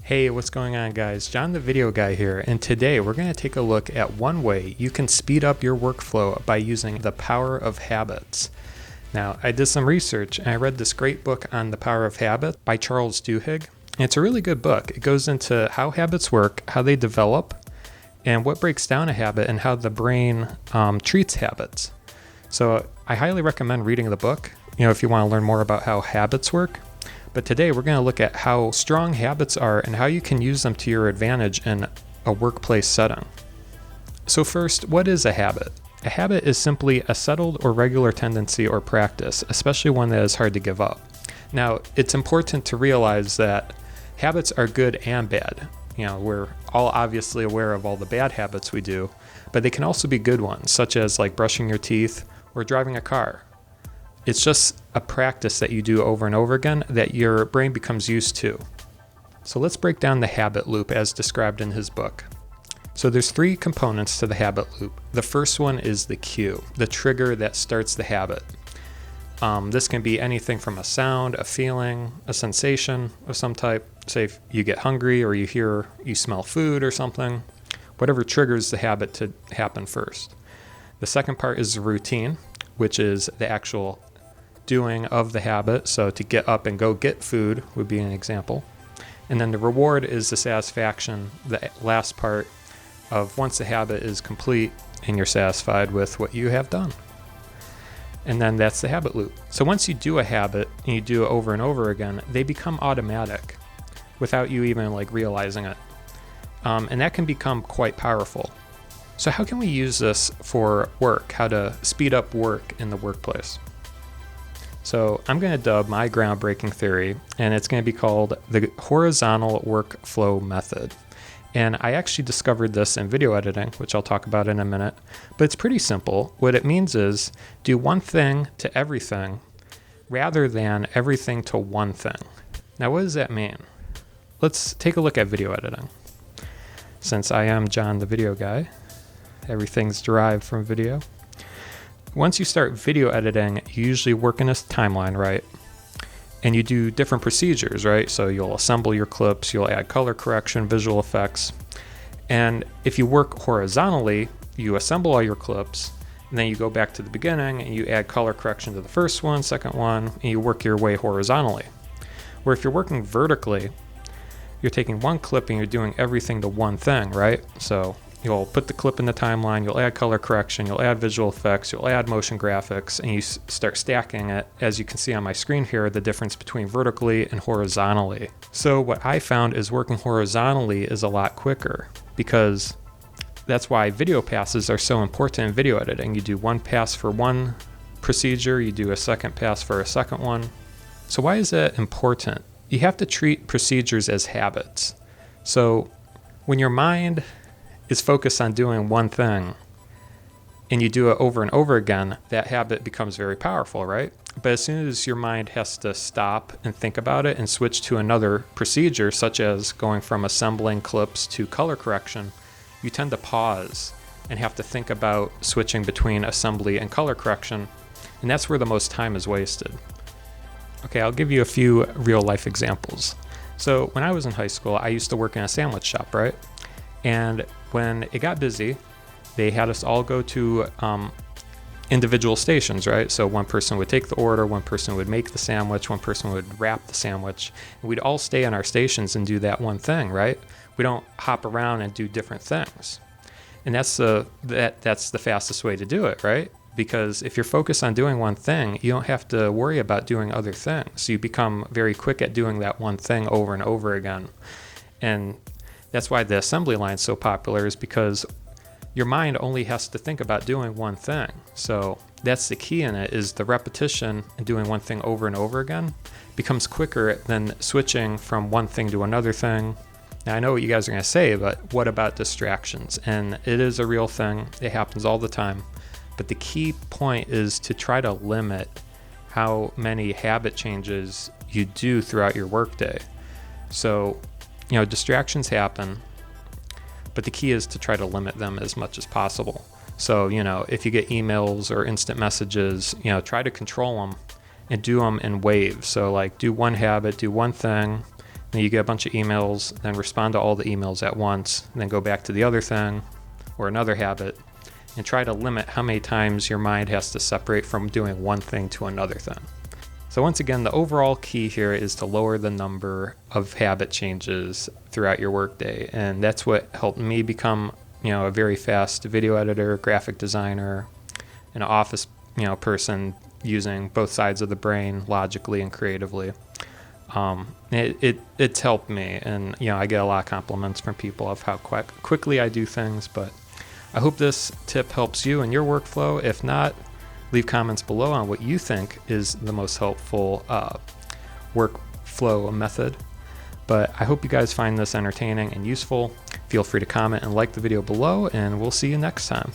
Hey, what's going on, guys? John the Video Guy here, and today we're going to take a look at one way you can speed up your workflow by using the power of habits. Now, I did some research and I read this great book on the power of habit by Charles Duhigg. And it's a really good book. It goes into how habits work, how they develop, and what breaks down a habit and how the brain treats habits. So I highly recommend reading the book, if you want to learn more about how habits work. But today we're going to look at how strong habits are and how you can use them to your advantage in a workplace setting. So first, what is a habit? A habit is simply a settled or regular tendency or practice, especially one that is hard to give up. Now, it's important to realize that habits are good and bad. We're all obviously aware of all the bad habits we do, but they can also be good ones, such as like brushing your teeth or driving a car. It's just a practice that you do over and over again that your brain becomes used to. So let's break down the habit loop as described in his book. So there's three components to the habit loop. The first one is the cue, the trigger that starts the habit. This can be anything from a sound, a feeling, a sensation of some type. Say if you get hungry or you smell food or something, whatever triggers the habit to happen first. The second part is the routine, which is the actual doing of the habit. So to get up and go get food would be an example. And then the reward is the satisfaction, the last part of once the habit is complete and you're satisfied with what you have done. And then that's the habit loop. So once you do a habit and you do it over and over again, they become automatic without you even realizing it. And that can become quite powerful. So how can we use this for work? How to speed up work in the workplace? So I'm going to dub my groundbreaking theory, and it's going to be called the horizontal workflow method. And I actually discovered this in video editing, which I'll talk about in a minute. But it's pretty simple. What it means is do one thing to everything rather than everything to one thing. Now, what does that mean? Let's take a look at video editing. Since I am John the Video Guy, everything's derived from video. Once you start video editing, you usually work in a timeline, right? And you do different procedures, right? So you'll assemble your clips, you'll add color correction, visual effects. And if you work horizontally, you assemble all your clips, and then you go back to the beginning and you add color correction to the first one, second one, and you work your way horizontally. Where if you're working vertically, you're taking one clip and you're doing everything to one thing, right? So you'll put the clip in the timeline, you'll add color correction, you'll add visual effects, you'll add motion graphics, and you start stacking it. As you can see on my screen here, the difference between vertically and horizontally. So what I found is working horizontally is a lot quicker, because that's why video passes are so important in video editing. You do one pass for one procedure, you do a second pass for a second one. So why is that important? You have to treat procedures as habits. So when your mind is focused on doing one thing and you do it over and over again, that habit becomes very powerful, right? But as soon as your mind has to stop and think about it and switch to another procedure, such as going from assembling clips to color correction, you tend to pause and have to think about switching between assembly and color correction, and that's where the most time is wasted. Okay, I'll give you a few real life examples. So when I was in high school, I used to work in a sandwich shop, right? And when it got busy, they had us all go to individual stations, right? So one person would take the order, one person would make the sandwich, one person would wrap the sandwich, and we'd all stay on our stations and do that one thing, right? We don't hop around and do different things. And that's the fastest way to do it, right? Because if you're focused on doing one thing, you don't have to worry about doing other things. You become very quick at doing that one thing over and over again. And that's why the assembly line is so popular, is because your mind only has to think about doing one thing. So that's the key in it, is the repetition and doing one thing over and over again becomes quicker than switching from one thing to another thing. Now, I know what you guys are going to say, but what about distractions? And it is a real thing. It happens all the time. But the key point is to try to limit how many habit changes you do throughout your workday. So, distractions happen, but the key is to try to limit them as much as possible. So, if you get emails or instant messages, try to control them and do them in waves. So do one habit, do one thing, Then you get a bunch of emails, then respond to all the emails at once, and then go back to the other thing or another habit, and try to limit how many times your mind has to separate from doing one thing to another thing. So once again, the overall key here is to lower the number of habit changes throughout your workday, and that's what helped me become, a very fast video editor, graphic designer, an office, person using both sides of the brain logically and creatively. It's helped me, and I get a lot of compliments from people of how quickly I do things. But I hope this tip helps you in your workflow. If not, leave comments below on what you think is the most helpful workflow method. But I hope you guys find this entertaining and useful. Feel free to comment and like the video below, and we'll see you next time.